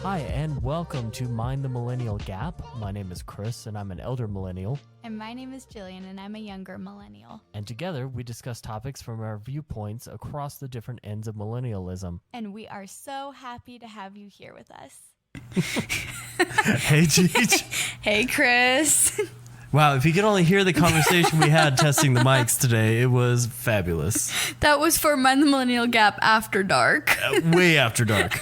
Hi, and welcome to Mind the Millennial Gap. My name is Chris, and I'm an elder millennial. And my name is Jillian, and I'm a younger millennial. And together, we discuss topics from our viewpoints across the different ends of millennialism. And we are so happy to have you here with us. Hey, Cheech. Hey, Chris. Wow, if you could only hear the conversation we had testing the mics today, it was fabulous. That was for Mind the Millennial Gap After Dark. Way after dark.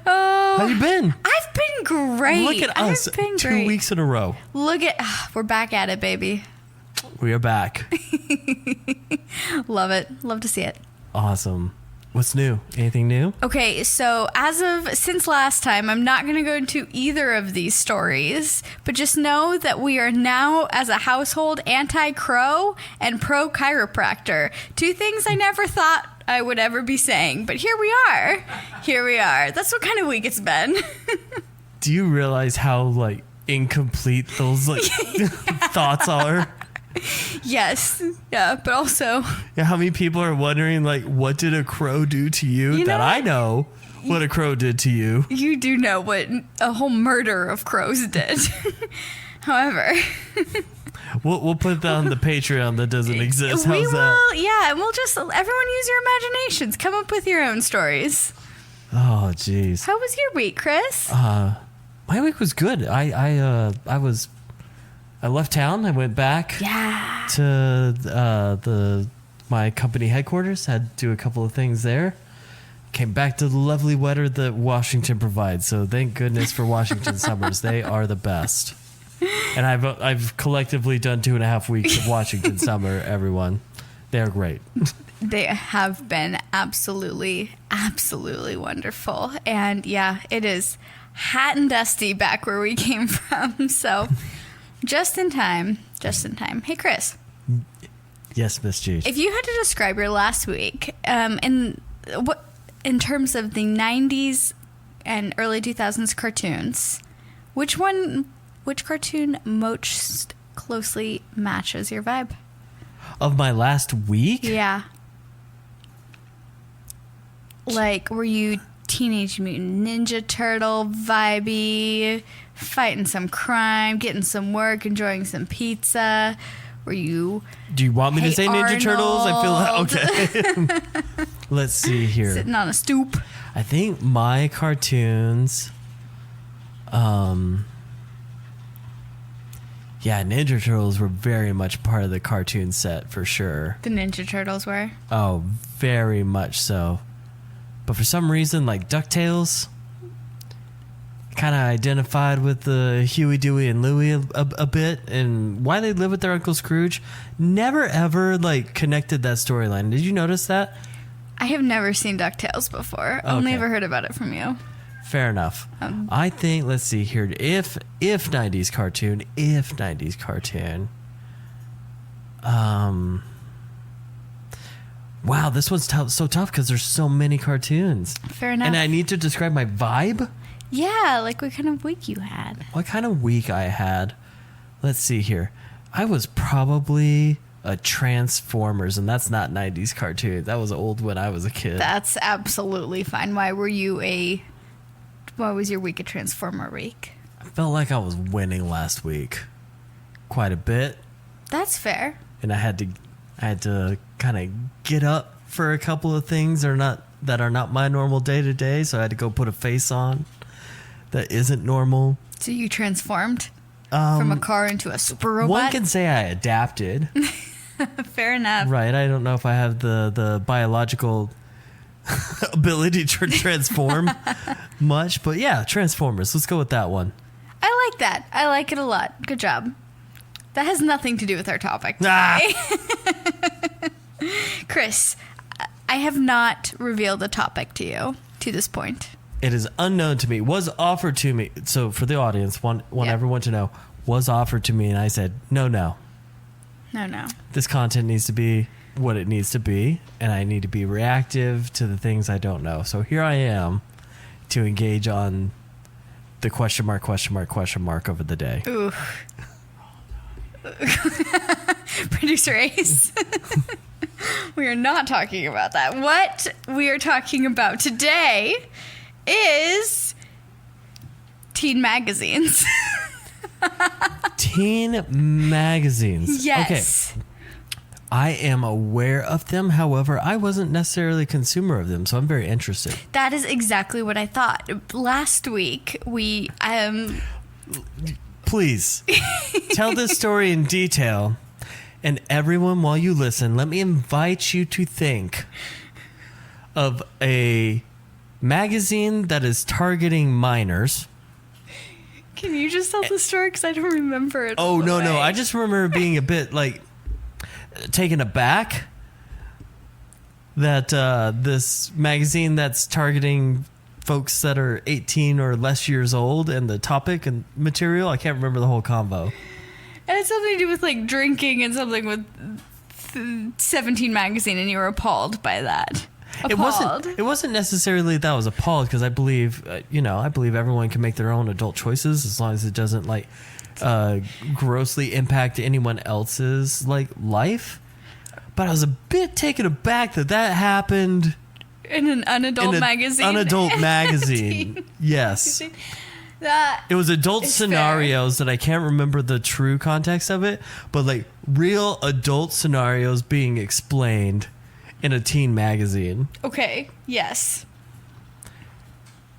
Oh, How you been? I've been great. Look at us, I've been 2 great. weeks in a row. Look at, we're back at it, baby. We are back. Love it. Love to see it. Awesome. What's new? Anything new? Okay, so since last time, I'm not going to go into either of these stories, but just know that we are now, as a household, anti-crow and pro-chiropractor. Two things I never thought I would ever be saying, but here we are. Here we are. That's what kind of week it's been. Do you realize how, incomplete those, thoughts are? Yes. Yeah, but also... Yeah, how many people are wondering, what did a crow do to you? That I know what a crow did to you. You do know what a whole murder of crows did. However... We'll put that on the Patreon that doesn't exist. How's that? Yeah, and we'll just... Everyone use your imaginations. Come up with your own stories. Oh, jeez. How was your week, Chris? My week was good. I left town. I went back to my company headquarters. Had to do a couple of things there. Came back to the lovely weather that Washington provides. So thank goodness for Washington summers. They are the best. And I've collectively done 2.5 weeks of Washington summer. Everyone, they are great. They have been absolutely, absolutely wonderful. And yeah, it is hot and dusty back where we came from. So. Just in time. Hey, Chris. Yes, Miss G. If you had to describe your last week in terms of the 90s and early 2000s cartoons, which cartoon most closely matches your vibe? Of my last week? Yeah. Were you Teenage Mutant Ninja Turtle vibey, fighting some crime, getting some work, enjoying some pizza? Were you... Do you want me to say Ninja Turtles? I feel okay. Let's see here. Sitting on a stoop. I think my cartoons... Ninja Turtles were very much part of the cartoon set for sure. The Ninja Turtles were? Oh, very much so. But for some reason, DuckTales, kind of identified with the Huey, Dewey, and Louie a bit, and why they live with their Uncle Scrooge. Never ever connected that storyline. Did you notice that? I have never seen DuckTales before. Okay. Only ever heard about it from you. Fair enough. I think, let's see here, if 90s cartoon, wow, this one's so tough because there's so many cartoons. Fair enough. And I need to describe my vibe? Yeah, what kind of week you had. What kind of week I had? Let's see here. I was probably a Transformers, and that's not 90s cartoon. That was old when I was a kid. That's absolutely fine. Why was your week a Transformer week? I felt like I was winning last week. Quite a bit. That's fair. And I had to kind of get up for a couple of things that are not my normal day to day. So I had to go put a face on that isn't normal. So you transformed from a car into a super robot? One can say I adapted. Fair enough. Right. I don't know if I have the biological ability to transform much, but yeah, Transformers. Let's go with that one. I like that. I like it a lot. Good job. That has nothing to do with our topic today. Chris, I have not revealed a topic to you to this point. It is unknown to me. Was offered to me. So for the audience, want everyone to know, was offered to me, and I said, no. No. This content needs to be what it needs to be, and I need to be reactive to the things I don't know. So here I am to engage on the question mark of the day. Ooh. Producer Ace. We are not talking about that. What we are talking about today is teen magazines. Teen magazines. Yes. Okay. I am aware of them. However, I wasn't necessarily a consumer of them, so I'm very interested. That is exactly what I thought. Last week, we... Please, tell this story in detail. And everyone, while you listen, let me invite you to think of a magazine that is targeting minors. Can you just tell the story? Because I don't remember it. Oh, no. I just remember being a bit, like, taken aback that this magazine that's targeting folks that are 18 or less years old and the topic and material, I can't remember the whole convo. It had something to do with, like, drinking and something with 17 magazine, and you were appalled by that. Appalled. It wasn't necessarily that I was appalled, because I believe, I believe everyone can make their own adult choices as long as it doesn't, like, grossly impact anyone else's, like, life. But I was a bit taken aback that happened in an unadult magazine. Unadult magazine. Yes. It was adult scenarios that I can't remember the true context of it, but like real adult scenarios being explained in a teen magazine. Okay. Yes.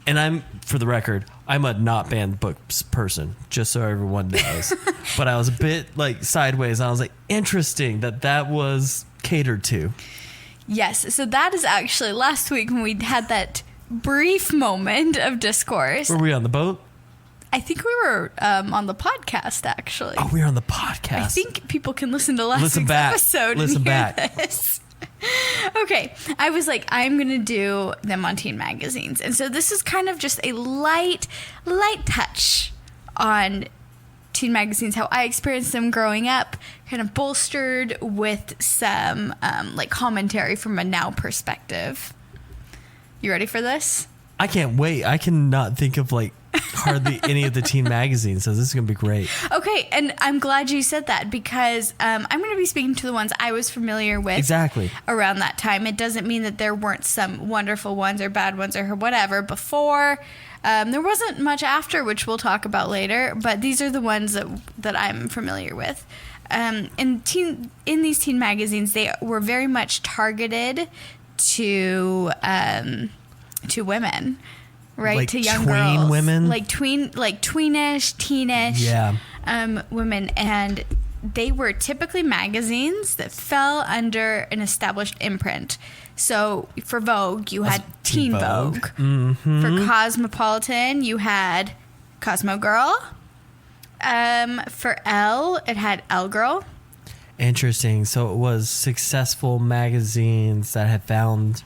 And for the record, I'm a not banned books person, just so everyone knows. But I was a bit like sideways. And I was like, interesting that was catered to. Yes. So that is actually last week when we had that brief moment of discourse. Were we on the boat? I think we were on the podcast, actually. Oh, we were on the podcast. I think people can listen to last week's episode and hear this. Okay, I was like, I'm going to do them on teen magazines. And so this is kind of just a light touch on teen magazines, how I experienced them growing up, kind of bolstered with some like commentary from a now perspective. You ready for this? I can't wait. I cannot think of like hardly any of the teen magazines, so this is going to be great. Okay, and I'm glad you said that because I'm going to be speaking to the ones I was familiar with exactly around that time. It doesn't mean that there weren't some wonderful ones or bad ones or whatever before. There wasn't much after, which we'll talk about later, but these are the ones that I'm familiar with. In these teen magazines, they were very much targeted to women. Right, like to young tween girls, women, like tweenish, teenish, women, and they were typically magazines that fell under an established imprint. So for Vogue, you had Teen Vogue. Mm-hmm. For Cosmopolitan, you had Cosmogirl. For Elle, it had Elle Girl. Interesting. So it was successful magazines that had found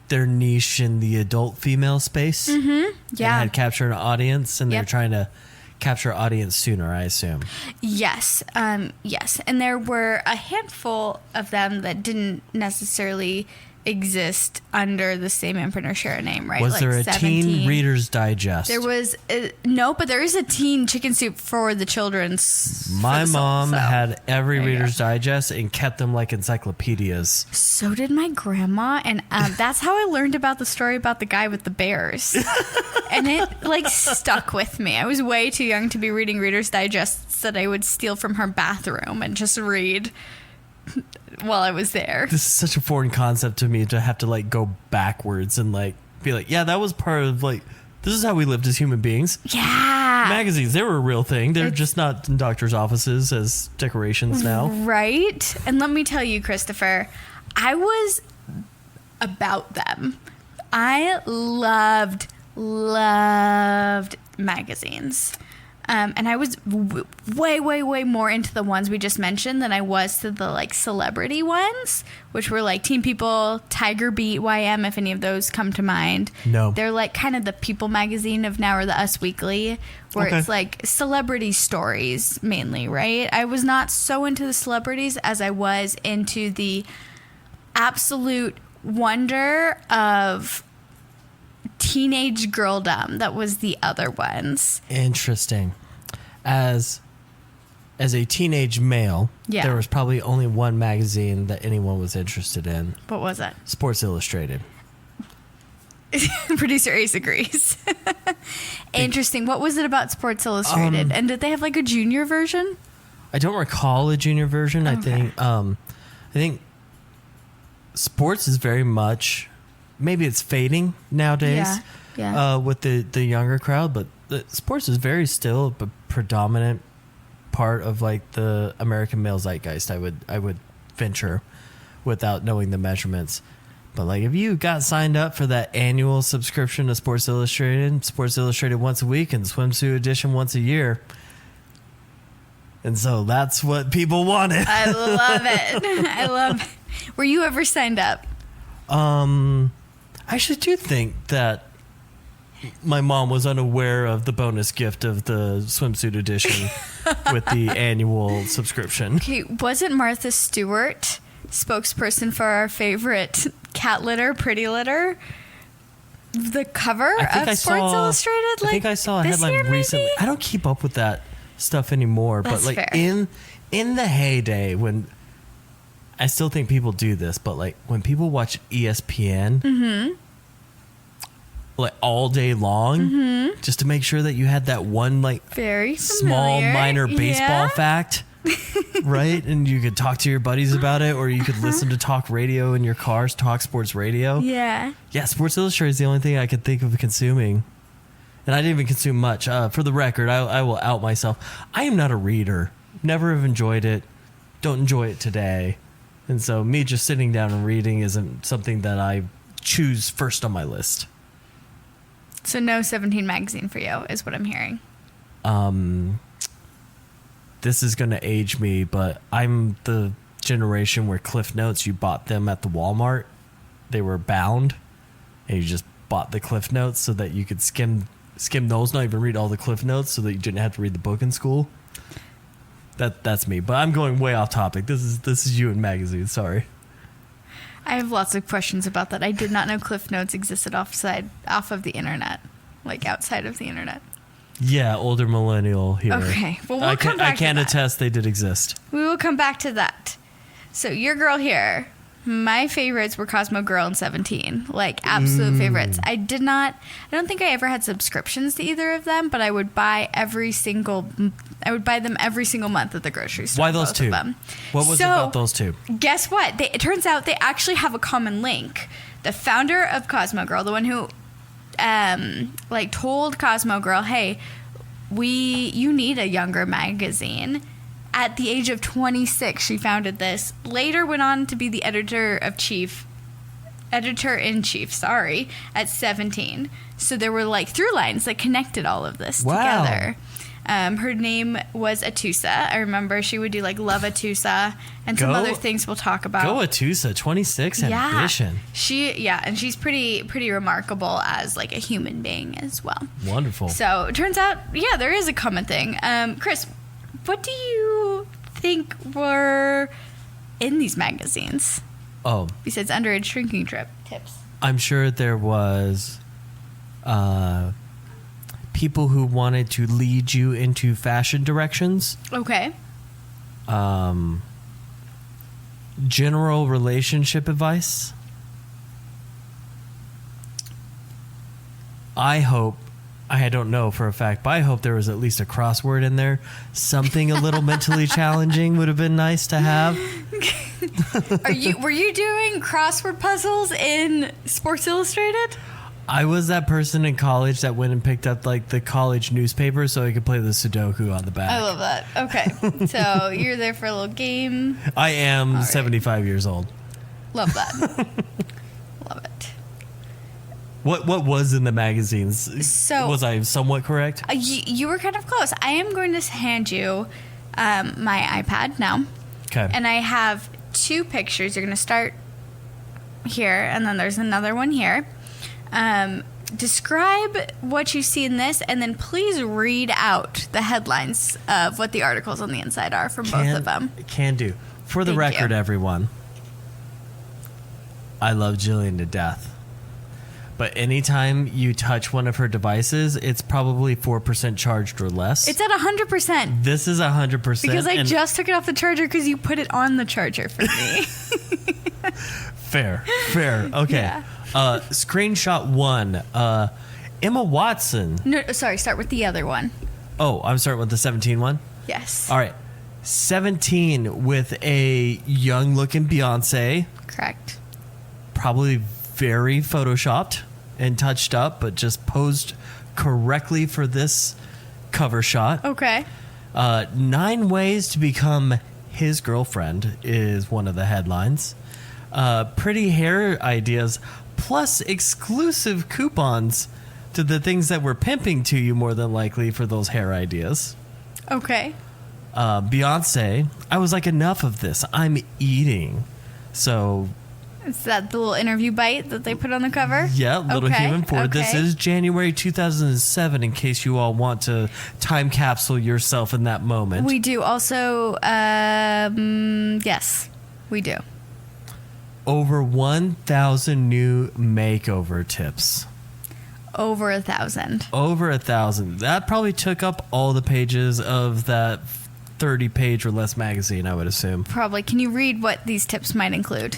their niche in the adult female space. Mm-hmm. Yeah. And had captured an audience, and they're trying to capture audience sooner, I assume. Yes. Yes. And there were a handful of them that didn't necessarily exist under the same imprint or share a name, right? Was like there a 17. Teen Reader's Digest? There was no, but there is a teen chicken soup for the children's. My mom had every There you Reader's Digest and kept them like encyclopedias. So did my grandma, and that's how I learned about the story about the guy with the bears. And it like stuck with me. I was way too young to be reading Reader's Digests that I would steal from her bathroom and just read while I was there. This is such a foreign concept to me to have to like go backwards and like be like, yeah, that was part of like, this is how we lived as human beings. Yeah. Magazines, they were a real thing. They're just not in doctors' offices as decorations now. Right. And let me tell you, Christopher, I was about them. I loved magazines. And I was way more into the ones we just mentioned than I was to the like celebrity ones, which were like Teen People, Tiger Beat, YM, if any of those come to mind. No. They're like kind of the People magazine of now, or the Us Weekly, where it's like celebrity stories mainly, right? I was not so into the celebrities as I was into the absolute wonder of teenage girldom that was the other ones. Interesting. As a teenage male, there was probably only one magazine that anyone was interested in. What was it? Sports Illustrated. Producer Ace agrees. Interesting. What was it about Sports Illustrated? And did they have like a junior version? I don't recall a junior version. Okay. I think sports is very much, maybe it's fading nowadays. Yeah. With the younger crowd, but sports is very still a predominant part of like the American male zeitgeist. I would venture, without knowing the measurements. But like, if you got signed up for that annual subscription to Sports Illustrated once a week and Swimsuit Edition once a year, and so that's what people wanted. I love it. I love it. Were you ever signed up? I actually do think that my mom was unaware of the bonus gift of the Swimsuit Edition with the annual subscription. Okay, wasn't Martha Stewart spokesperson for our favorite cat litter, Pretty Litter? The cover of Sports Illustrated? I think I saw a this headline year, recently. maybe? I don't keep up with that stuff anymore. That's but like fair. in the heyday when I still think people do this, but like when people watch ESPN like all day long, just to make sure that you had that one like Very small familiar. minor baseball Yeah. fact. Right? And you could talk to your buddies about it, or you could listen to talk radio in your cars, talk sports radio. Yeah. Yeah, Sports Illustrated is the only thing I could think of consuming. And I didn't even consume much. For the record, I will out myself. I am not a reader. Never have enjoyed it. Don't enjoy it today. And so me just sitting down and reading isn't something that I choose first on my list. So no 17 magazine for you is what I'm hearing. This is going to age me, but I'm the generation where Cliff Notes, you bought them at the Walmart. They were bound, and you just bought the Cliff Notes so that you could skim those, not even read all the Cliff Notes, so that you didn't have to read the book in school. That's me, but I'm going way off topic. This is you in magazines. Sorry. I have lots of questions about that. I did not know Cliff Notes existed off of the internet, like outside of the internet. Yeah, older millennial here. Okay, well, we'll come back I can to that. attest they did exist. We will come back to that. So your girl here, my favorites were Cosmogirl and 17, like absolute favorites. I don't think I ever had subscriptions to either of them, but I would buy them every single month at the grocery store. Why those both two? of them. What was it about those two? Guess what? It turns out they actually have a common link. The founder of Cosmogirl, the one who told Cosmogirl, hey, you need a younger magazine. At the age of 26, she founded this. Later went on to be the editor-in-chief, at 17. So there were like through lines that connected all of this together. Her name was Atusa. I remember she would do like Love Atusa and some other things we'll talk about. Go Atusa, 26, ambition. And she's pretty remarkable as like a human being as well. Wonderful. So it turns out, there is a common thing. Chris, what do you think were in these magazines? Oh. Besides underage drinking tips. I'm sure there was people who wanted to lead you into fashion directions. Okay. General relationship advice. I don't know for a fact, but I hope there was at least a crossword in there. Something a little mentally challenging would have been nice to have. Were you doing crossword puzzles in Sports Illustrated? I was that person in college that went and picked up like the college newspaper so I could play the Sudoku on the back. I love that. Okay. So you're there for a little game. I am All right. 75 years old. Love that. Love it. What was in the magazines? So was I somewhat correct? You were kind of close. I am going to hand you my iPad now. Okay. And I have two pictures. You're going to start here, and then there's another one here. Describe what you see in this, and then please read out the headlines of what the articles on the inside are from both of them. Can do. For the Thank record, you. everyone, I love Jillian to death. But anytime you touch one of her devices, it's probably 4% charged or less. It's at 100%. This is 100%. Because I just took it off the charger because you put it on the charger for me. Fair. Okay. Yeah. Screenshot 1. Emma Watson. No, sorry, start with the other one. Oh, I'm starting with the 17 one? Yes. All right. 17 with a young-looking Beyonce. Correct. Probably very photoshopped and touched up, but just posed correctly for this cover shot. Okay. 9 ways to become his girlfriend is one of the headlines. Pretty hair ideas, plus exclusive coupons to the things that we're pimping to you more than likely for those hair ideas. Okay. Beyonce, I was like, enough of this. I'm eating. So, Is that the little interview bite that they put on the cover? yeah, little Okay, human forward. This okay. is January 2007, in case you all want to time capsule yourself in that moment. We do also, yes, we do. Over 1,000 new makeover tips. Over 1,000. Over 1,000. That probably took up all the pages of that 30-page or less magazine, I would assume. Probably. Can you read what these tips might include?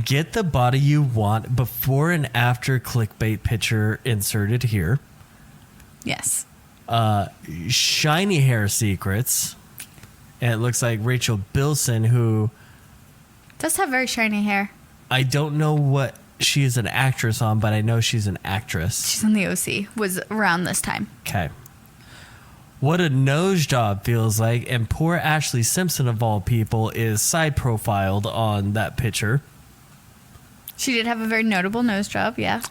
Get the body you want, before and after clickbait picture inserted here. Yes. Shiny hair secrets. And it looks like Rachel Bilson, who Does have very shiny hair. I don't know what she is an actress on, but I know she's an actress. She's on the OC. Was around this time. Okay. What a nose job feels like, and poor Ashley Simpson, of all people, is side profiled on that picture. She did have a very notable nose job, yeah.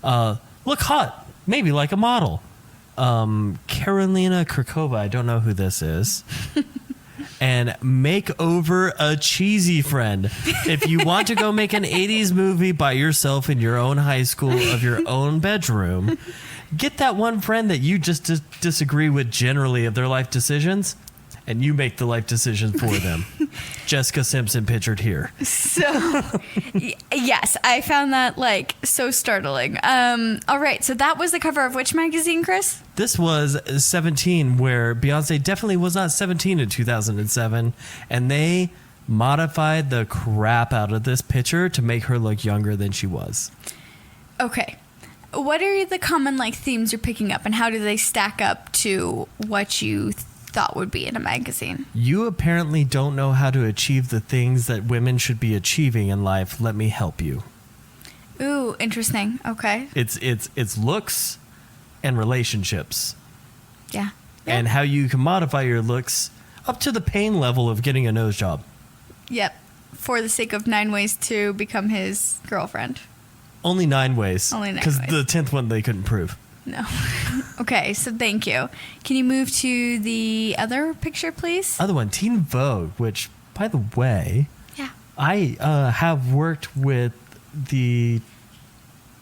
Look hot, maybe like a model. Carolina Krakova, I don't know who this is. And make over a cheesy friend. If you want to go make an 80s movie by yourself in your own high school of your own bedroom, get that one friend that you just disagree with generally of their life decisions, and you make the life decisions for them. Jessica Simpson pictured here. So, yes, I found that, like, so startling. All right, so that was the cover of which magazine, Chris? This was 17, where Beyonce definitely was not 17 in 2007, and they modified the crap out of this picture to make her look younger than she was. Okay. What are the common, like, themes you're picking up, and how do they stack up to what you thought would be in a magazine? You apparently don't know how to achieve the things that women should be achieving in life. Let me help you. Ooh, interesting. Okay. It's looks and relationships, Yeah. and how you can modify your looks up to the pain level of getting a nose job. Yep. For the sake of 9 ways to become his girlfriend. Only 9 ways. Only 9 Because ways. the 10th one they couldn't prove. No. Okay, so thank you. Can you move to the other picture, please? Other one, Teen Vogue, which, by the way, Yeah. I have worked with the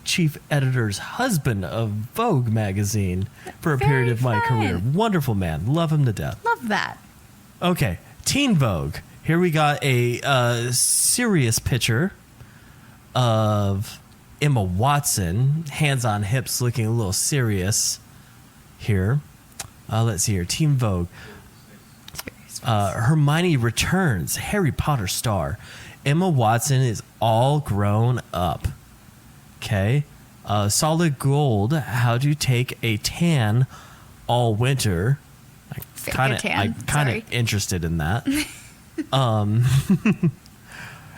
chief editor's husband of Vogue magazine for a period of my fun. career. Wonderful man. Love him to death. Love that. Okay, Teen Vogue. Here we got a serious picture of Emma Watson, hands on hips, looking a little serious here. Let's see here. Teen Vogue. Hermione returns, Harry Potter star. Emma Watson is all grown up. Okay. Solid gold. How do you take a tan all winter? Fake a tan, I'm kind sorry. of interested in that.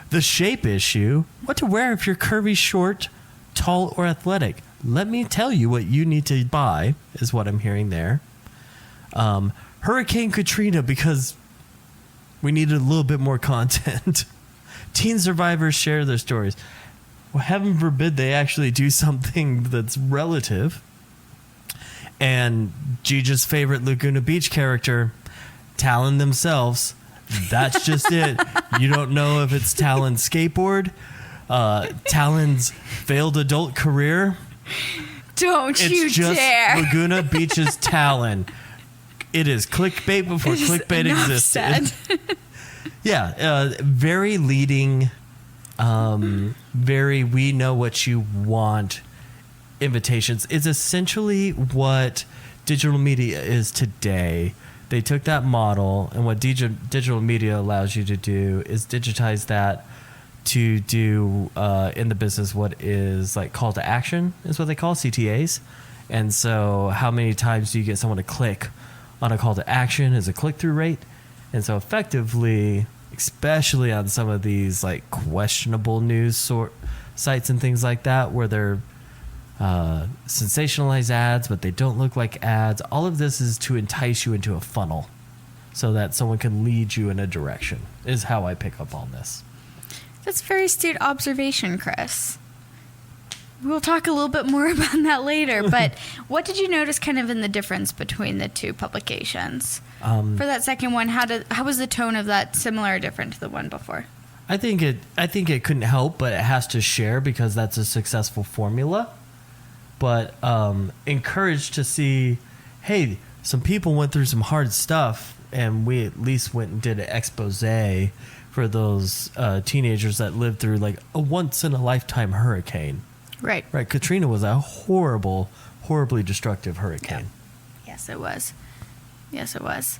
The shape issue. What to wear if you're curvy, short, tall, or athletic? Let me tell you what you need to buy, is what I'm hearing there. Hurricane Katrina, because we needed a little bit more content. Teen survivors share their stories. Well, heaven forbid they actually do something that's relative. And Gigi's favorite Laguna Beach character, Talon themselves. That's just it. You don't know if it's Talon's skateboard, Talon's failed adult career. Don't you It's just dare. Laguna Beach's Talon. It is clickbait before Just clickbait enough existed. said. Yeah, very leading, very we know what you want invitations. It's essentially what digital media is today. They took that model, and what digital media allows you to do is digitize that to do in the business what is like call to action is what they call CTAs. And so how many times do you get someone to click on a call to action is a click-through rate. And so effectively, especially on some of these like questionable news sites and things like that, where they're sensationalized ads, but they don't look like ads. All of this is to entice you into a funnel so that someone can lead you in a direction, is how I pick up on this. That's a very astute observation, Chris. We'll talk a little bit more about that later, but what did you notice kind of in the difference between the two publications? For that second one, how was the tone of that similar or different to the one before? I think it couldn't help, but it has to share because that's a successful formula. But encouraged to see, hey, some people went through some hard stuff, and we at least went and did an expose for those teenagers that lived through like a once-in-a-lifetime hurricane. Right. Katrina was a horribly destructive hurricane. Yeah. Yes, it was.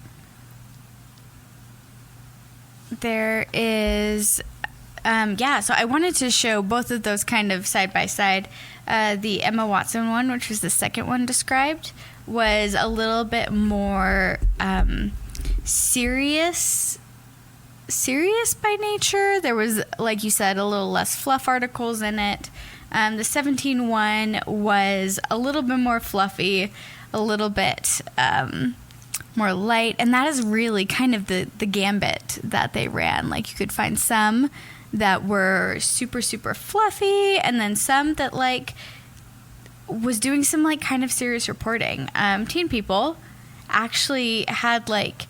There is, so I wanted to show both of those kind of side by side. The Emma Watson one, which was the second one described, was a little bit more serious by nature. There was, like you said, a little less fluff articles in it. The 17 one was a little bit more fluffy, a little bit more light, and that is really kind of the gambit that they ran. Like, you could find some that were super, super fluffy, and then some that, like, was doing some, like, kind of serious reporting. Teen People actually had, like,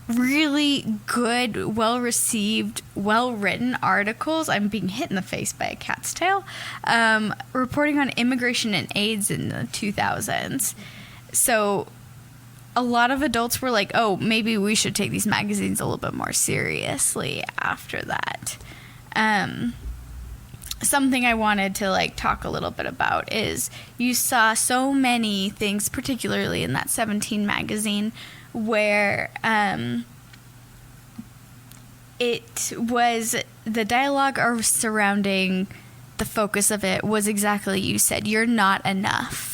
really good, well-received, well-written articles. I'm being hit in the face by a cat's tail. Reporting on immigration and AIDS in the 2000s. So a lot of adults were like, oh, maybe we should take these magazines a little bit more seriously after that. Something I wanted to like talk a little bit about is you saw so many things, particularly in that 17 magazine, where it was the dialogue surrounding the focus of it was exactly you said, you're not enough.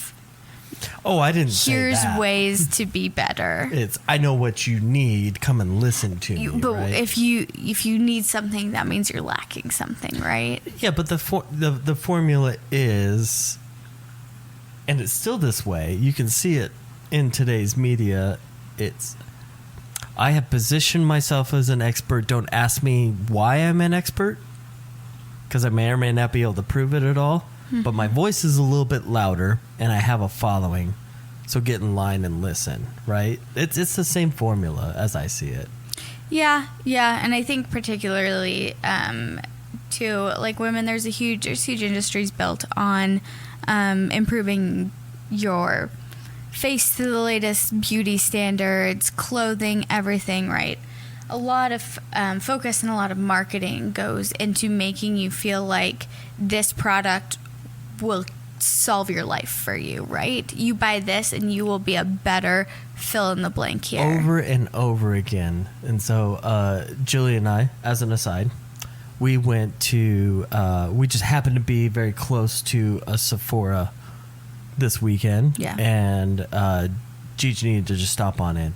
Oh, I didn't say that. Here's ways to be better. It's, I know what you need. Come and listen to me. But right? if you need something, that means you're lacking something, right? Yeah, but the formula is, and it's still this way. You can see it in today's media. It's, I have positioned myself as an expert. Don't ask me why I'm an expert, because I may or may not be able to prove it at all. Mm-hmm. But my voice is a little bit louder, and I have a following. So get in line and listen, right? It's the same formula as I see it. Yeah, and I think particularly to like women, there's huge industries built on improving your face to the latest beauty standards, clothing, everything, right? A lot of focus and a lot of marketing goes into making you feel like this product will solve your life for you, right? You buy this and you will be a better fill in the blank here. Over and over again. And so Julie and I, as an aside, we went to, we just happened to be very close to a Sephora this weekend. Yeah. And Gigi needed to just stop on in.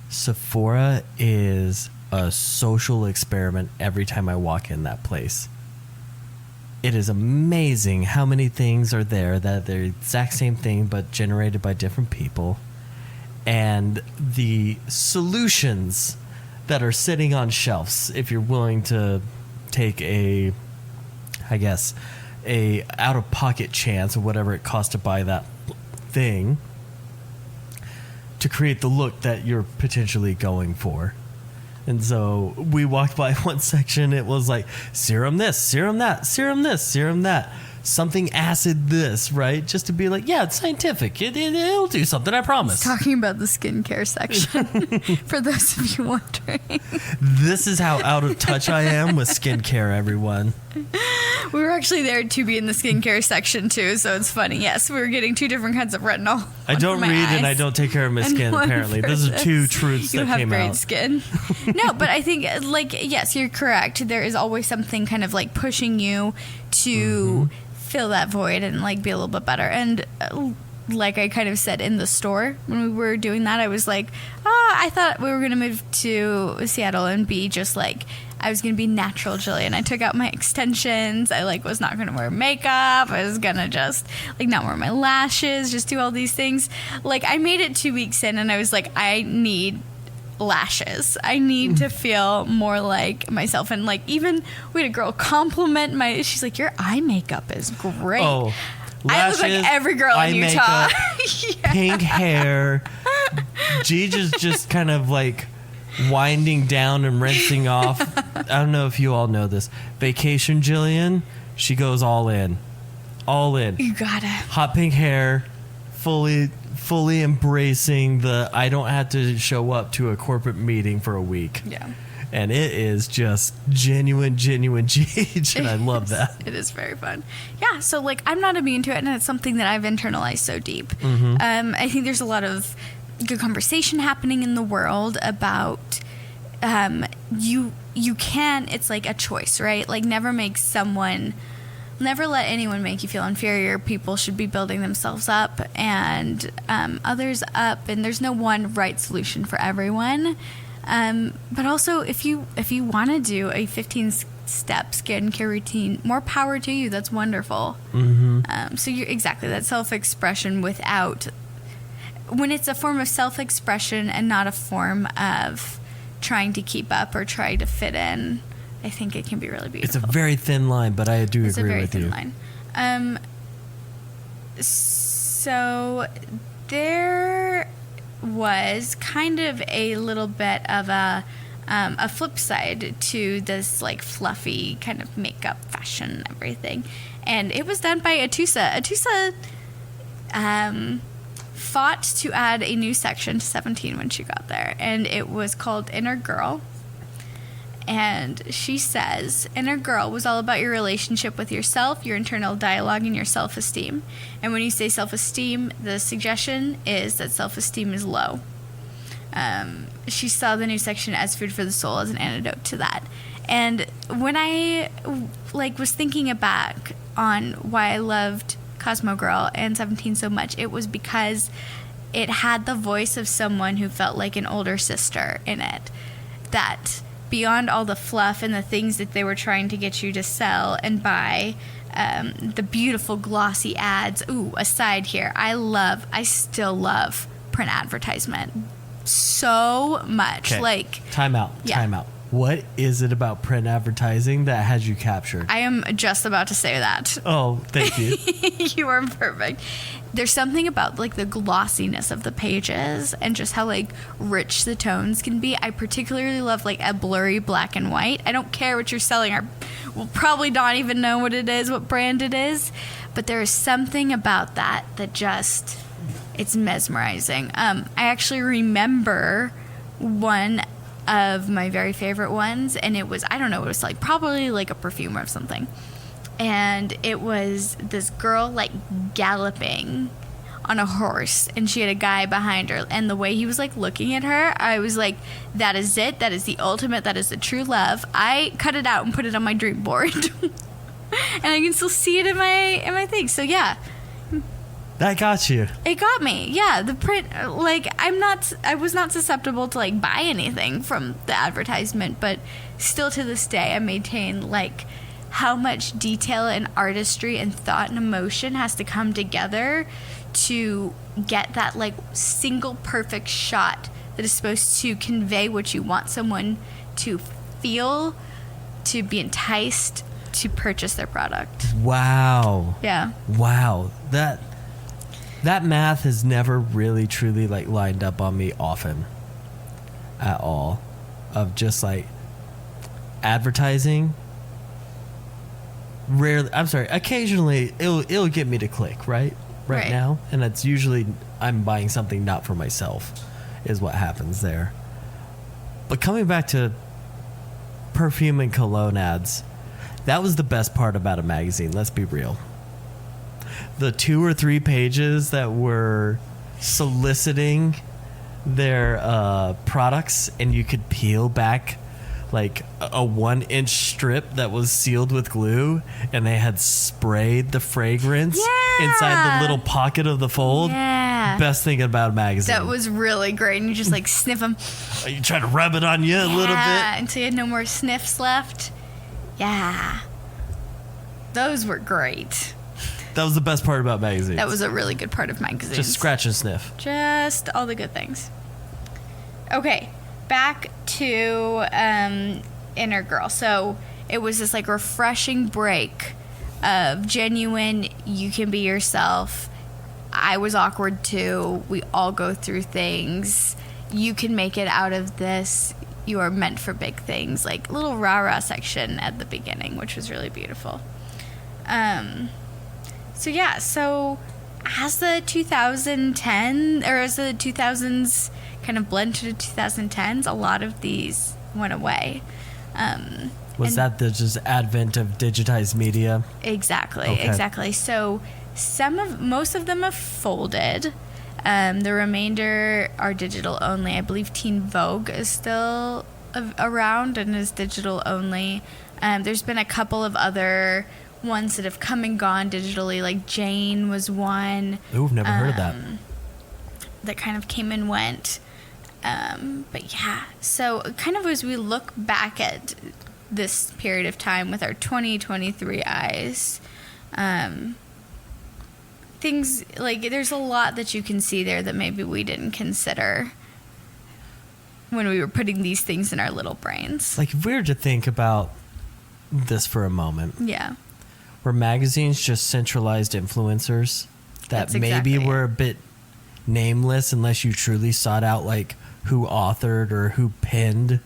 Sephora is a social experiment every time I walk in that place. It is amazing how many things are there that they're the exact same thing but generated by different people. And the solutions that are sitting on shelves, if you're willing to take a out-of-pocket chance of whatever it costs to buy that thing to create the look that you're potentially going for. And so we walked by one section. It was like serum this, serum that, serum this, serum that, something acid this, right? Just to be like, yeah, it's scientific. It'll do something, I promise. Talking about the skincare section, for those of you wondering. This is how out of touch I am with skincare, everyone. We were actually there to be in the skincare section too, so it's funny. Yes, we were getting 2 different kinds of retinol. I don't read and I don't take care of my skin, apparently. Those are 2 truths that came out. You have great skin. No, but I think, yes, you're correct. There is always something kind of pushing you to fill that void and be a little bit better. And like I kind of said in the store when we were doing that, I was like, I thought we were going to move to Seattle and be just I was going to be natural Jillian. I took out my extensions. I was not going to wear makeup. I was going to just not wear my lashes, just do all these things. I made it 2 weeks in and I was like, I need lashes. I need to feel more like myself. And even we had a girl compliment she's like, your eye makeup is great. Oh, lashes, I look like every girl in Utah. Makeup, pink hair. Gigi's just kind of winding down and rinsing off. I don't know if you all know this. Vacation Jillian, she goes all in. All in. You gotta. Hot pink hair, fully embracing I don't have to show up to a corporate meeting for a week. Yeah. And it is just genuine Gigi, and I love that. It is very fun. Yeah, so I'm not immune to it, and it's something that I've internalized so deep. I think there's a lot of good conversation happening in the world about you can, it's a choice, right? Never let anyone make you feel inferior. People should be building themselves up and others up, and there's no one right solution for everyone. But also, if you want to do a 15-step skincare routine, more power to you. That's wonderful. So you're exactly that self-expression when it's a form of self-expression and not a form of trying to keep up or trying to fit in, I think it can be really beautiful. It's a very thin line, but I do agree with you. It's a very thin line. So there was kind of a little bit of a flip side to this fluffy kind of makeup fashion and everything, and it was done by Atusa. Atusa fought to add a new section to 17 when she got there, and it was called Inner Girl. And she says, Inner Girl was all about your relationship with yourself, your internal dialogue, and your self-esteem. And when you say self-esteem, the suggestion is that self-esteem is low. She saw the new section as food for the soul as an antidote to that. And when I was thinking back on why I loved Cosmogirl and 17 so much, it was because it had the voice of someone who felt like an older sister in it. That beyond all the fluff and the things that they were trying to get you to sell and buy, the beautiful glossy ads. Ooh, aside here, I still love print advertisement so much. Okay. Time out. What is it about print advertising that has you captured? I am just about to say that. Oh, thank you. You are perfect. There's something about the glossiness of the pages and just how rich the tones can be. I particularly love a blurry black and white. I don't care what you're selling. We'll probably not even know what it is, what brand it is, but there is something about that just, it's mesmerizing. I actually remember one of my very favorite ones, and it was, I don't know, it was probably a perfume or something. And it was this girl galloping on a horse, and she had a guy behind her, and the way he was looking at her, I was like, that is it. That is the ultimate. That is the true love. I cut it out and put it on my dream board. And I can still see it in my thing. So yeah. That got you. It got me. Yeah, the print, I was not susceptible to buy anything from the advertisement, but still to this day I maintain how much detail and artistry and thought and emotion has to come together to get that single perfect shot that is supposed to convey what you want someone to feel, to be enticed to purchase their product. Wow. Yeah. Wow. That math has never really truly lined up on me often at all, of just advertising. Rarely, I'm sorry, occasionally it'll get me to click right now, and that's usually I'm buying something not for myself is what happens there. But coming back to perfume and cologne ads, That was the best part about a magazine. Let's be real. The 2 or 3 pages that were soliciting their products, and you could peel back like a 1-inch strip that was sealed with glue, and they had sprayed the fragrance inside the little pocket of the fold. Yeah. Best thing about a magazine. That was really great. And you just like sniff them. You try to rub it on you a little bit until you had no more sniffs left. Yeah. Those were great. That was the best part about magazines. That was a really good part of magazines. Just scratch and sniff. Just all the good things. Okay, back to Inner Girl. So it was this like refreshing break of genuine, you can be yourself. I was awkward too. We all go through things. You can make it out of this. You are meant for big things. Like little rah-rah section at the beginning, which was really beautiful. So as the 2010 or as the 2000s kind of blend to the 2010s, a lot of these went away. Was that the just advent of digitized media? Exactly. So most of them have folded. The remainder are digital only. I believe Teen Vogue is still around and is digital only. There's been a couple of other ones that have come and gone digitally, like Jane was one. Ooh, I've never heard of that. That kind of came and went. But yeah, so kind of as we look back at this period of time with our 2023 eyes, things like there's a lot that you can see there that maybe we didn't consider when we were putting these things in our little brains. Like if we were to think about this for a moment. Yeah. Were magazines just centralized influencers that maybe were a bit nameless unless you truly sought out like who authored or who penned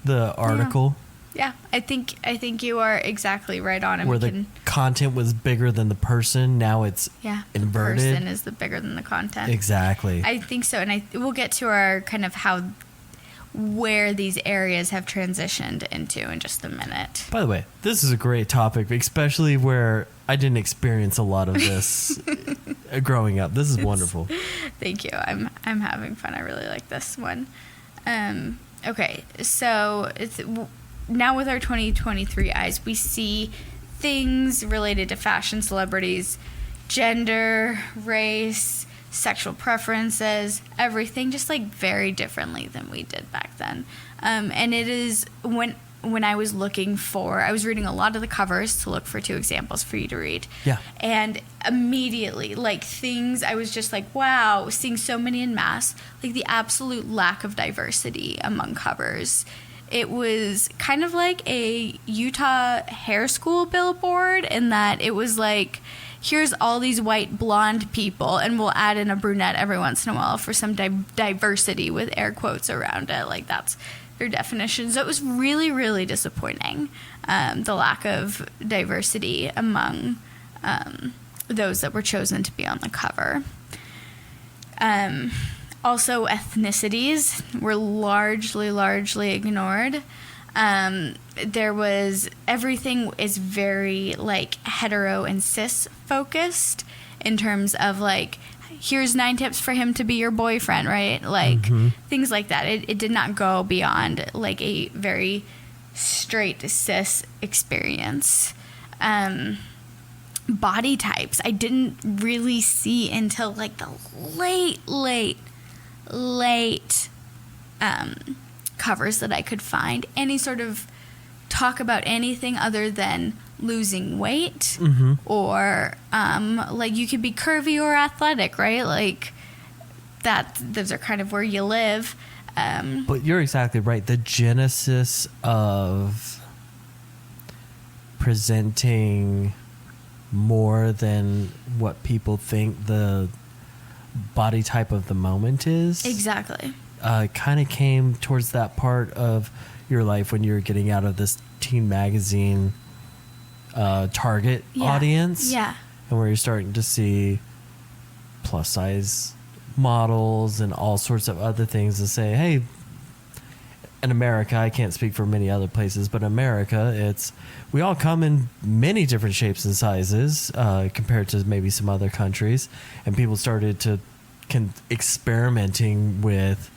the article? Yeah, I think you are exactly right on. And where the content was bigger than the person, now it's inverted. The person is the bigger than the content. Exactly. I think so, and we'll get to our kind of where these areas have transitioned into in just a minute. By the way, this is a great topic, especially where I didn't experience a lot of this growing up. This is wonderful. Thank you. I'm having fun. I really like this one. Okay, so now with our 2023 eyes, we see things related to fashion, celebrities, gender, race, sexual preferences, everything just like very differently than we did back then. And it is when I was reading a lot of the covers to look for 2 examples for you to read. Yeah. And immediately, like things, I was just like, wow, seeing so many en masse, like the absolute lack of diversity among covers. It was kind of like a Utah hair school billboard in that it was like, here's all these white blonde people, and we'll add in a brunette every once in a while for some diversity with air quotes around it. Like that's their definition. So it was really, really disappointing, the lack of diversity among those that were chosen to be on the cover. Also, ethnicities were largely ignored. Everything is very like hetero and cis focused in terms of like, here's 9 tips for him to be your boyfriend, right? Like things like that. It did not go beyond like a very straight cis experience. Body types I didn't really see until like the late covers that I could find. Any sort of talk about anything other than losing weight or like you could be curvy or athletic, right? Like those are kind of where you live. But you're exactly right. The genesis of presenting more than what people think the body type of the moment is. Exactly. Kind of came towards that part of your life when you were getting out of this teen magazine target audience. Yeah. And where you're starting to see plus size models and all sorts of other things to say, hey, in America, I can't speak for many other places, but in America, we all come in many different shapes and sizes compared to maybe some other countries, and people started to experimenting with,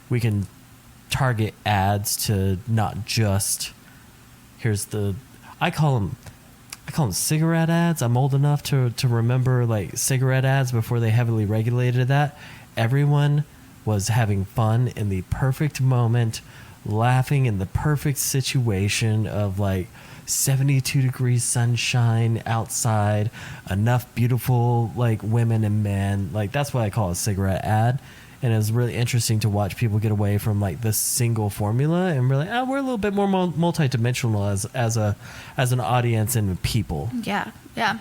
we can target ads to not just, I call them cigarette ads. I'm old enough to remember like cigarette ads before they heavily regulated that. Everyone was having fun in the perfect moment, laughing in the perfect situation of like 72 degrees sunshine outside, enough beautiful like women and men. Like that's what I call a cigarette ad. And it was really interesting to watch people get away from like this single formula and really, we're a little bit more multidimensional as an audience and people. Yeah, yeah.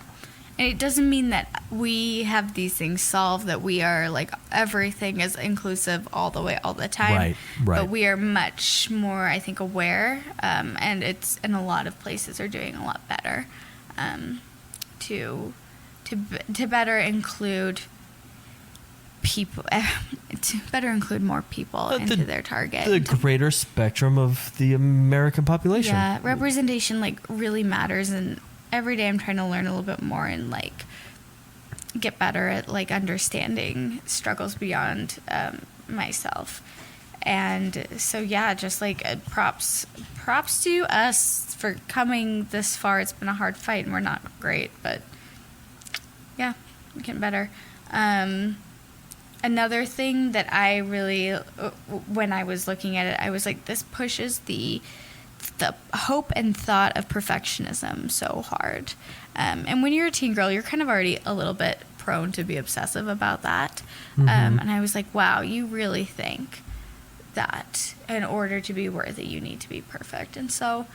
And it doesn't mean that we have these things solved, that we are like everything is inclusive all the way, all the time. Right. But we are much more, I think, aware, and it's in a lot of places are doing a lot better to better include people, to better include more people into their target. The greater spectrum of the American population. Yeah, representation like really matters, and every day I'm trying to learn a little bit more and like get better at like understanding struggles beyond myself. And so yeah, just like props to us for coming this far. It's been a hard fight and we're not great, but yeah, we're getting better. Another thing that I really, when I was looking at it, I was like, this pushes the hope and thought of perfectionism so hard. And when you're a teen girl, you're kind of already a little bit prone to be obsessive about that. Mm-hmm. And I was like, wow, you really think that in order to be worthy, you need to be perfect. And so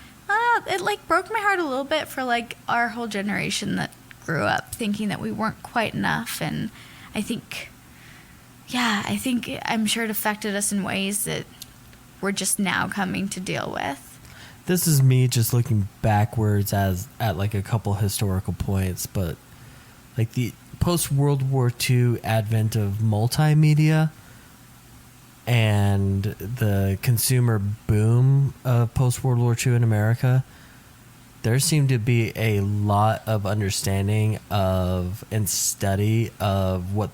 it like broke my heart a little bit for like our whole generation that grew up thinking that we weren't quite enough. And I'm sure it affected us in ways that we're just now coming to deal with. This is me just looking backwards at like a couple historical points, but like the post-World War II advent of multimedia and the consumer boom of post-World War II in America, there seemed to be a lot of understanding of and study of what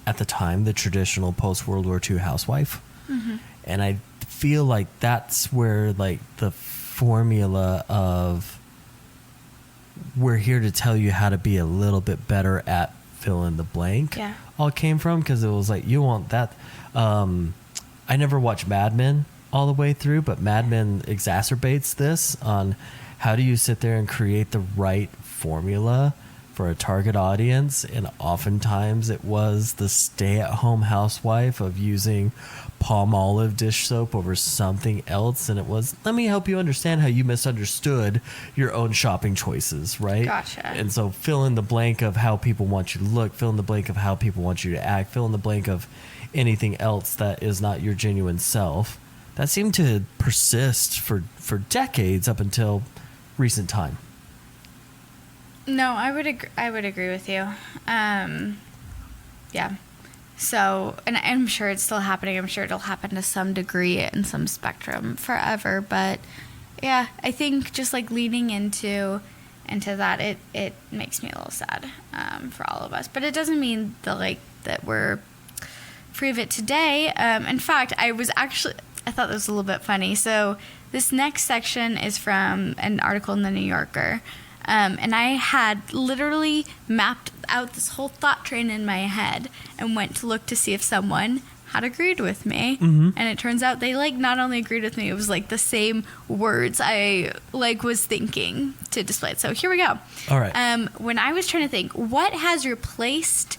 at the time, the traditional post-World War II housewife. Mm-hmm. And I feel like that's where like the formula of we're here to tell you how to be a little bit better at fill in the blank all came from, because it was like, you want that. I never watched Mad Men all the way through, but Mad Men exacerbates this on how do you sit there and create the right formula for a target audience. And oftentimes it was the stay-at-home housewife of using palm olive dish soap over something else, and it was, let me help you understand how you misunderstood your own shopping choices, right? Gotcha. And so fill in the blank of how people want you to look, fill in the blank of how people want you to act, fill in the blank of anything else that is not your genuine self. That seemed to persist for decades up until recent time. No, I would agree with you. Yeah. So, and I'm sure it's still happening. I'm sure it'll happen to some degree in some spectrum forever. But yeah, I think just like leaning into that, it makes me a little sad for all of us. But it doesn't mean that we're free of it today. In fact, I thought this was a little bit funny. So this next section is from an article in the New Yorker. And I had literally mapped out this whole thought train in my head and went to look to see if someone had agreed with me. Mm-hmm. And it turns out they not only agreed with me, it was the same words I was thinking to display it. So here we go. All right. When I was trying to think, what has replaced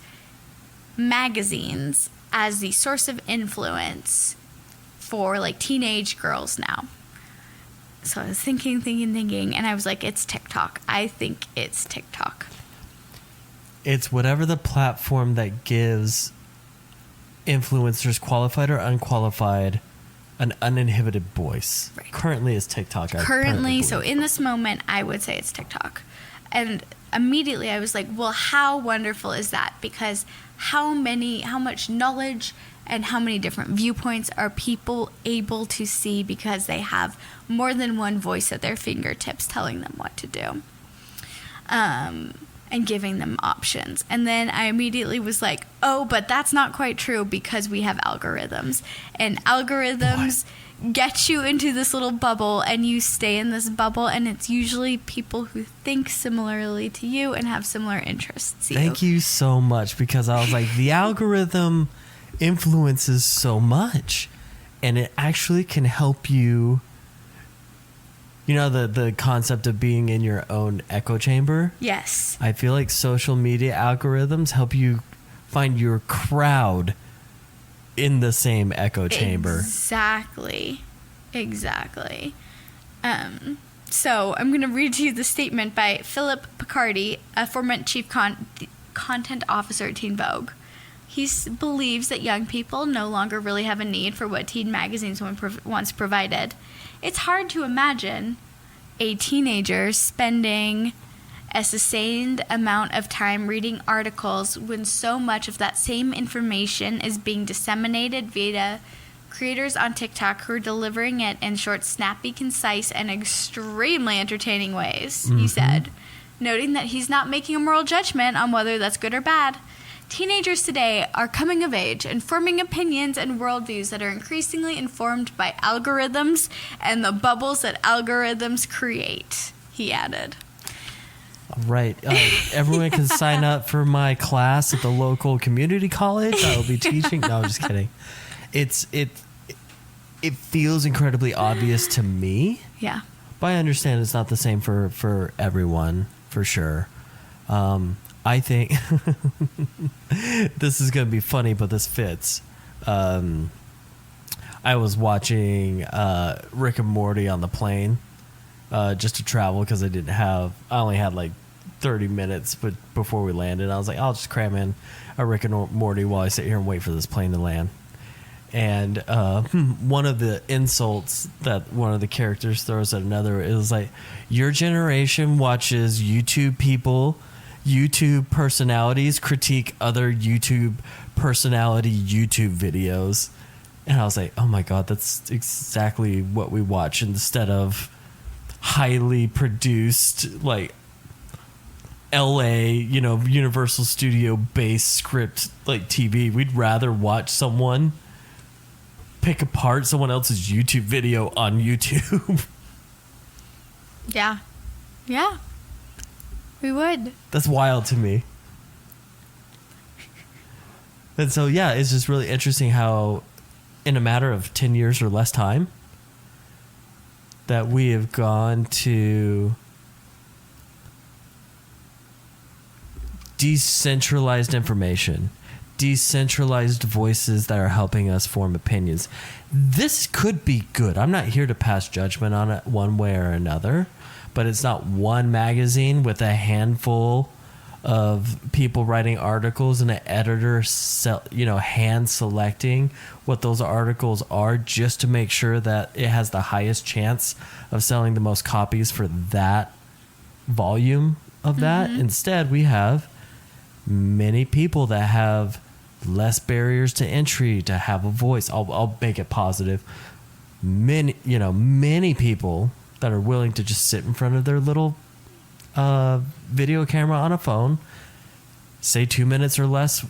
magazines as the source of influence for teenage girls now? So I was thinking, and I was like, it's TikTok. I think it's TikTok. It's whatever the platform that gives influencers, qualified or unqualified, an uninhibited voice. Right. Currently is TikTok. Currently, so in this moment, I would say it's TikTok. And immediately I was like, well, how wonderful is that? Because how much knowledge and how many different viewpoints are people able to see because they have more than one voice at their fingertips telling them what to do. And giving them options. And then I immediately was like, oh, but that's not quite true because we have algorithms. And algorithms get you into this little bubble and you stay in this bubble, and it's usually people who think similarly to you and have similar interests to you. Thank you so much, because I was like, the algorithm influences so much, and it actually can help you. You know, the concept of being in your own echo chamber? Yes. I feel like social media algorithms help you find your crowd in the same echo chamber. Exactly. So I'm going to read to you the statement by Philip Picardi, a former chief content officer at Teen Vogue. He believes that young people no longer really have a need for what teen magazines once provided. It's hard to imagine a teenager spending a sustained amount of time reading articles when so much of that same information is being disseminated via creators on TikTok who are delivering it in short, snappy, concise, and extremely entertaining ways, he said, noting that he's not making a moral judgment on whether that's good or bad. Teenagers today are coming of age and forming opinions and worldviews that are increasingly informed by algorithms and the bubbles that algorithms create, he added. Right. Everyone can sign up for my class at the local community college. I will be teaching. No, I'm just kidding. It feels incredibly obvious to me. Yeah. But I understand it's not the same for everyone, for sure. I think this is going to be funny, but this fits. I was watching Rick and Morty on the plane just to travel because I only had like 30 minutes before we landed. I was like, I'll just cram in a Rick and Morty while I sit here and wait for this plane to land. And one of the insults that one of the characters throws at another is like, your generation watches YouTube personalities critique other YouTube personality YouTube videos. And I was like, oh my God, that's exactly what we watch instead of highly produced, like LA, Universal Studio based script like TV. We'd rather watch someone pick apart someone else's YouTube video on YouTube. Yeah. Yeah. We would. That's wild to me. And so, yeah, it's just really interesting how in a matter of 10 years or less time that we have gone to decentralized information, decentralized voices that are helping us form opinions. This could be good. I'm not here to pass judgment on it one way or another, but it's not one magazine with a handful of people writing articles and an editor hand selecting what those articles are just to make sure that it has the highest chance of selling the most copies for that volume of that. Instead, we have many people that have less barriers to entry to have a voice. I'll make it positive. Many people that are willing to just sit in front of their little video camera on a phone, say 2 minutes or less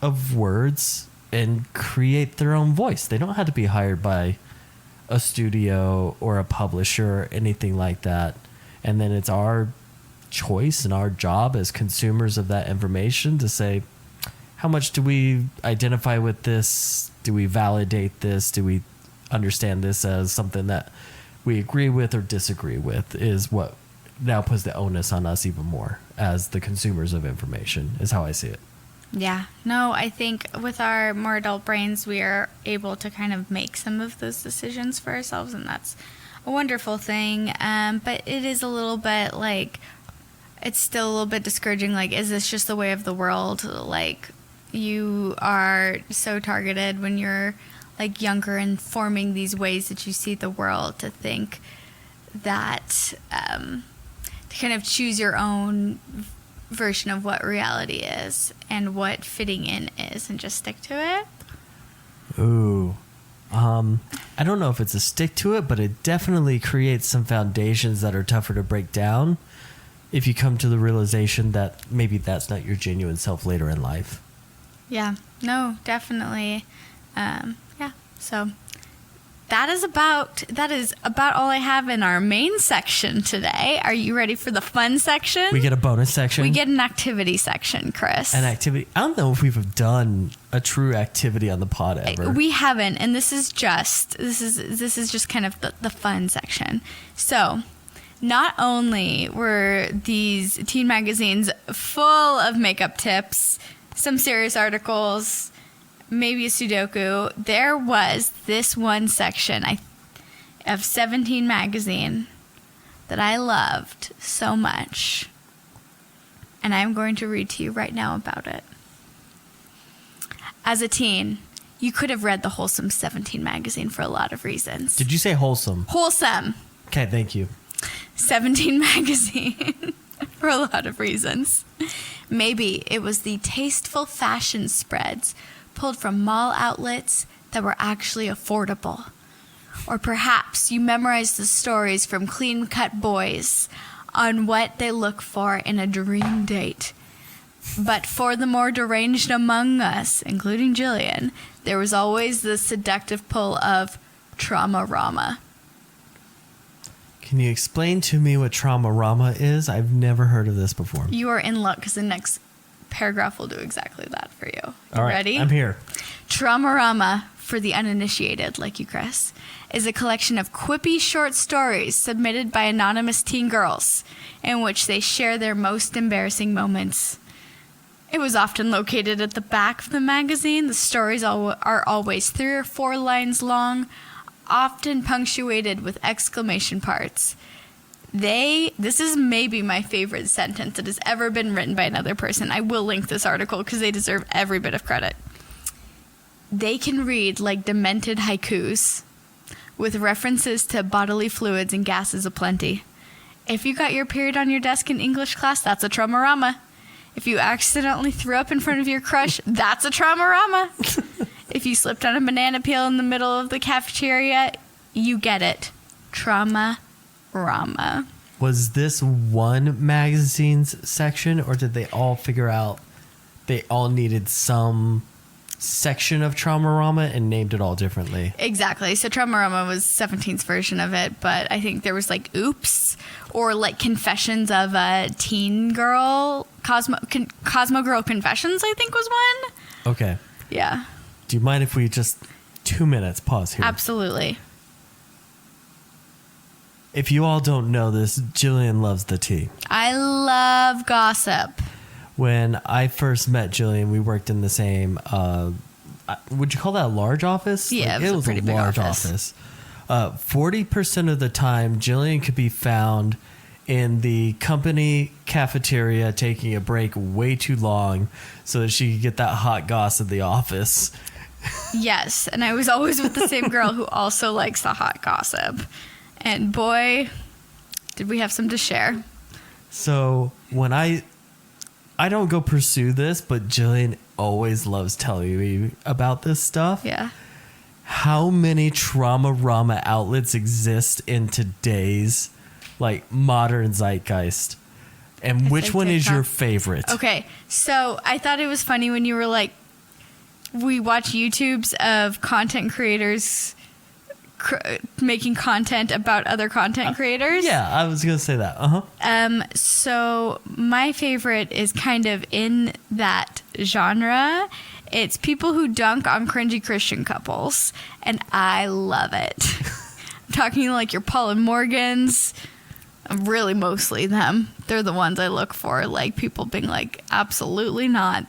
of words, and create their own voice. They don't have to be hired by a studio or a publisher or anything like that. And then it's our choice and our job as consumers of that information to say, how much do we identify with this? Do we validate this? Do we understand this as something that we agree with or disagree with, is what now puts the onus on us even more as the consumers of information, is how I see it. Yeah. No, I think with our more adult brains, we are able to kind of make some of those decisions for ourselves, and that's a wonderful thing. But it is a little bit like, it's still a little bit discouraging. Like, is this just the way of the world? Like, you are so targeted when you're like younger and forming these ways that you see the world to think that to kind of choose your own version of what reality is and what fitting in is and just stick to it. Ooh. I don't know if it's a stick to it, but it definitely creates some foundations that are tougher to break down if you come to the realization that maybe that's not your genuine self later in life. Yeah, no, definitely. Yeah, so that is about all I have in our main section today. Are you ready for the fun section? We get a bonus section. We get an activity section, Chris. An activity. I don't know if we've done a true activity on the pod ever. We haven't, and this is just kind of the fun section. So, not only were these teen magazines full of makeup tips, some serious articles, maybe a Sudoku, there was this one section of 17 magazine that I loved so much. And I'm going to read to you right now about it. As a teen, you could have read the Wholesome 17 magazine for a lot of reasons. Did you say wholesome? Wholesome. Okay, thank you. 17 magazine for a lot of reasons. Maybe it was the tasteful fashion spreads pulled from mall outlets that were actually affordable. Or perhaps you memorized the stories from clean-cut boys on what they look for in a dream date. But for the more deranged among us, including Jillian, there was always the seductive pull of Trauma-Rama. Can you explain to me what Trauma-Rama is? I've never heard of this before. You are in luck because the next paragraph will do exactly that for you. All right, ready? I'm here. Trauma-Rama, for the uninitiated like you, Chris, is a collection of quippy short stories submitted by anonymous teen girls in which they share their most embarrassing moments. It was often located at the back of the magazine. The stories are always 3 or 4 lines long, often punctuated with exclamation parts. This is maybe my favorite sentence that has ever been written by another person. I will link this article because they deserve every bit of credit. They can read like demented haikus with references to bodily fluids and gases aplenty. If you got your period on your desk in English class, that's a Trauma-Rama. If you accidentally threw up in front of your crush, that's a Trauma-Rama. If you slipped on a banana peel in the middle of the cafeteria, you get it. Trauma-Rama. Was this one magazine's section, or did they all figure out they all needed some section of Trauma-Rama and named it all differently? Exactly. So Trauma-Rama was 17's version of it, but I think there was like Oops or like Confessions of a Teen Girl. Cosmogirl Confessions, I think, was one. Okay. Yeah. Do you mind if we just 2 minutes pause here? Absolutely. If you all don't know this, Jillian loves the tea. I love gossip. When I first met Jillian, we worked in the same, would you call that a large office? Yeah, Like, it was a pretty big large office. 40% of the time, Jillian could be found in the company cafeteria taking a break way too long so that she could get that hot goss at the office. Yes, and I was always with the same girl who also likes the hot gossip. And boy, did we have some to share. So when I don't go pursue this, but Jillian always loves telling me about this stuff. Yeah. How many Trauma-Rama outlets exist in today's like modern zeitgeist? And I which say one is TikTok. your favorite? Okay, so I thought it was funny when you were like, we watch YouTubes of content creators making content about other content creators. Yeah, I was going to say that. So my favorite is kind of in that genre. It's people who dunk on cringy Christian couples, and I love it. I'm talking like your Paul and Morgans. Really, mostly them. They're the ones I look for. Like people being like, absolutely not.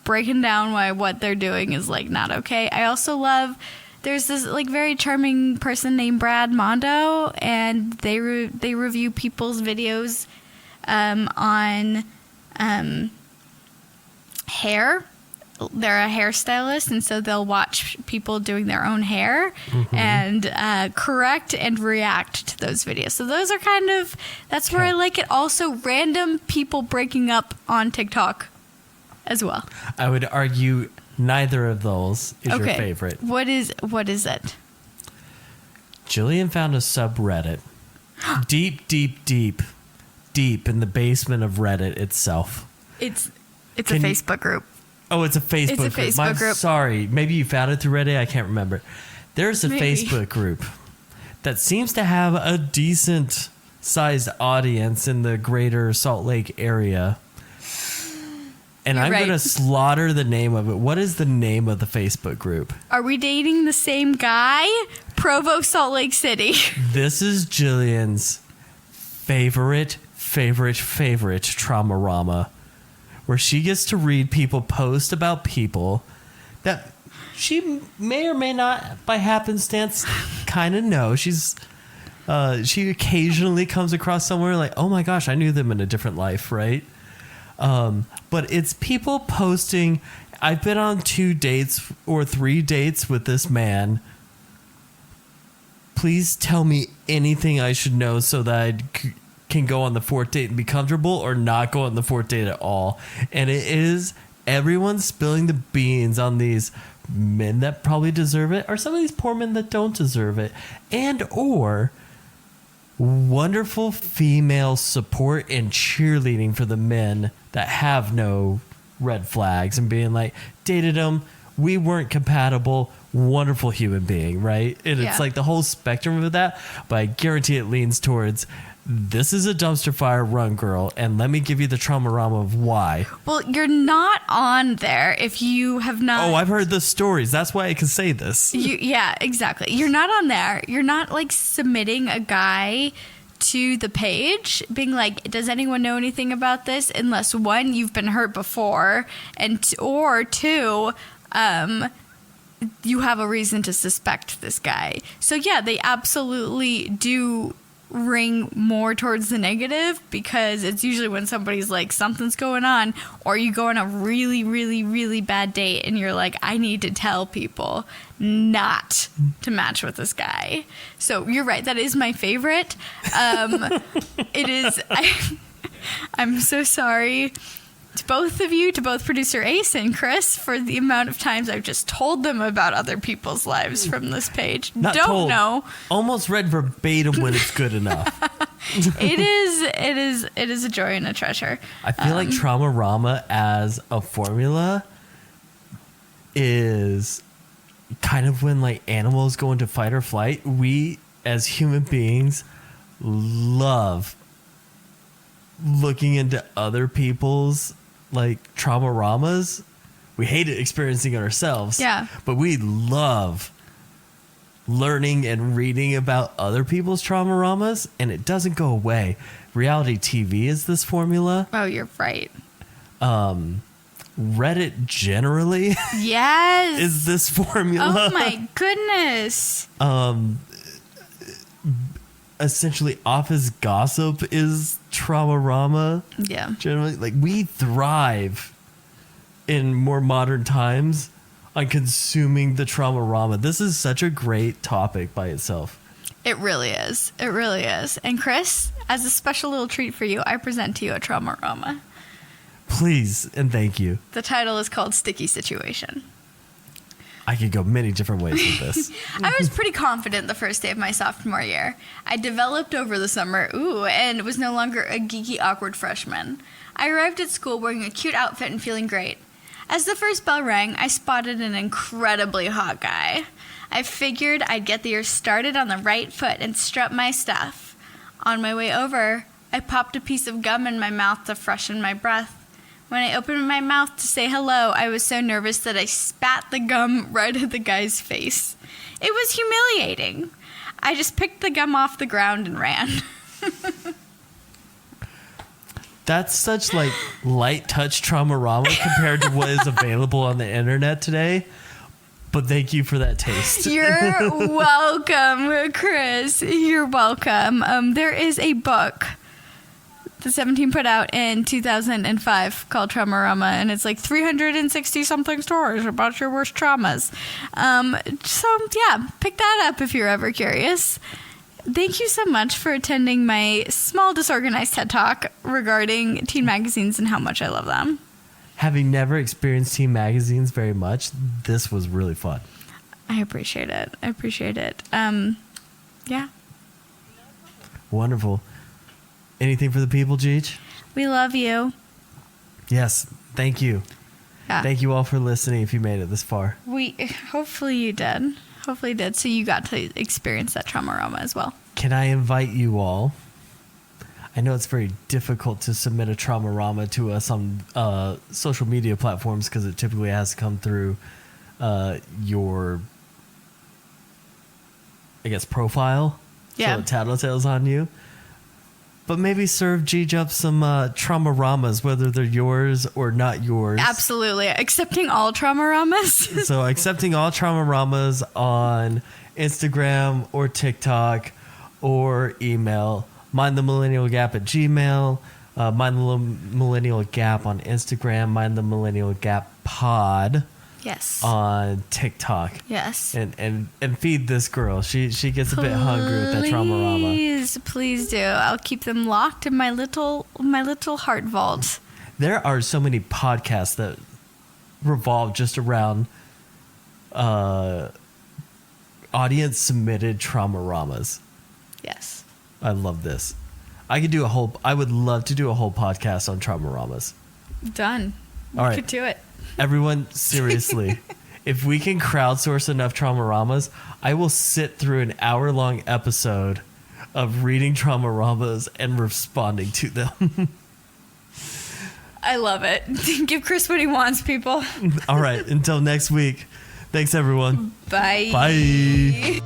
Breaking down why what they're doing is like not okay. I also love. There's this like very charming person named Brad Mondo, and they review people's videos on hair. They're a hairstylist, and so they'll watch people doing their own hair and correct and react to those videos. So those are that's where I like it. Also, random people breaking up on TikTok as well. I would argue Neither of those is your favorite. What is it? Jillian found a subreddit deep in the basement of Reddit itself. It's a Facebook group. Oh, it's a Facebook group. I'm group. sorry. Maybe you found it through Reddit. I can't remember. There's a Maybe. Facebook group that seems to have a decent sized audience in the greater Salt Lake area. And You're I'm right. going to slaughter the name of it. What is the name of the Facebook group? Are we dating the same guy? Provo, Salt Lake City. This is Jillian's favorite Trauma-rama, where she gets to read people post about people that she may or may not, by happenstance, kind of know. She occasionally comes across somewhere like, oh my gosh, I knew them in a different life, right? But it's people posting, I've been on 2 dates or 3 dates with this man. Please tell me anything I should know so that I can go on the 4th date and be comfortable, or not go on the 4th date at all. And it is everyone spilling the beans on these men that probably deserve it, or some of these poor men that don't deserve it, and or wonderful female support and cheerleading for the men that have no red flags, and being like, dated them, we weren't compatible, wonderful human being, right? And Yeah. it's like the whole spectrum of that, but I guarantee it leans towards, this is a dumpster fire, run girl, and let me give you the trauma-rama of why. Well, you're not on there if you have not. Oh, I've heard the stories. That's why I can say this. Yeah, exactly. You're not on there. You're not like submitting a guy to the page being like, does anyone know anything about this? Unless one, you've been hurt before, or two, you have a reason to suspect this guy. So yeah, they absolutely do ring more towards the negative, because it's usually when somebody's like, something's going on, or you go on a really, really, really bad date and you're like, I need to tell people not to match with this guy. So you're right, that is my favorite. It is. I'm so sorry to both of you, to both producer Ace and Chris, for the amount of times I've just told them about other people's lives from this page. Not Don't told, know. almost read verbatim when it's good enough. It is a joy and a treasure. I feel like Trauma-rama as a formula is kind of when like animals go into fight or flight. We as human beings love looking into other people's like trauma-ramas. We hate it experiencing it ourselves. Yeah. But we love learning and reading about other people's trauma-ramas, and it doesn't go away. Reality TV is this formula. Oh, you're right. Reddit generally Yes. is this formula. Oh my goodness. Essentially, office gossip is trauma-rama. Yeah. Generally, like, we thrive in more modern times on consuming the trauma-rama. This is such a great topic by itself. It really is. It really is. And Chris, as a special little treat for you, I present to you a trauma-rama. Please and thank you. The title is called Sticky Situation. I could go many different ways with this. I was pretty confident the first day of my sophomore year. I developed over the summer, and was no longer a geeky, awkward freshman. I arrived at school wearing a cute outfit and feeling great. As the first bell rang, I spotted an incredibly hot guy. I figured I'd get the year started on the right foot and strut my stuff. On my way over, I popped a piece of gum in my mouth to freshen my breath. When I opened my mouth to say hello, I was so nervous that I spat the gum right at the guy's face. It was humiliating. I just picked the gum off the ground and ran. That's such like light touch trauma-rama compared to what is available on the internet today. But thank you for that taste. You're welcome, Chris. You're welcome. There is a book the 17 put out in 2005 called Trauma-rama, and it's like 360 something stories about your worst traumas. So yeah, pick that up if you're ever curious. Thank you so much for attending my small disorganized TED Talk regarding teen magazines and how much I love them. having never experienced teen magazines very much, this was really fun. I appreciate it. Yeah. Wonderful. Anything for the people, Jeech? We love you. Yes. Thank you. Yeah. Thank you all for listening if you made it this far. Hopefully you did. So you got to experience that Trauma-rama as well. Can I invite you all? I know it's very difficult to submit a Trauma-rama to us on social media platforms because it typically has to come through your, I guess, profile. Yeah. So it tattletales on you. But maybe serve Jeej up some Trauma-ramas, whether they're yours or not yours. Absolutely. Accepting all Trauma-ramas. So accepting all Trauma-ramas on Instagram or TikTok or email. mindthemillennialgap at Gmail. Mind the Millennial Gap on Instagram. Mind the Millennial Gap Pod. Yes. On TikTok. Yes. And feed this girl. She gets a bit hungry with that Trauma-rama. Please do. I'll keep them locked in my little heart vault. There are so many podcasts that revolve just around audience submitted Trauma-ramas. Yes. I love this. I would love to do a whole podcast on Trauma-ramas. Done. All right. Could do it. Everyone, seriously, if we can crowdsource enough Trauma-ramas, I will sit through an hour-long episode of reading Trauma-ramas and responding to them. I love it. Give Chris what he wants, people. All right. Until next week. Thanks, everyone. Bye. Bye.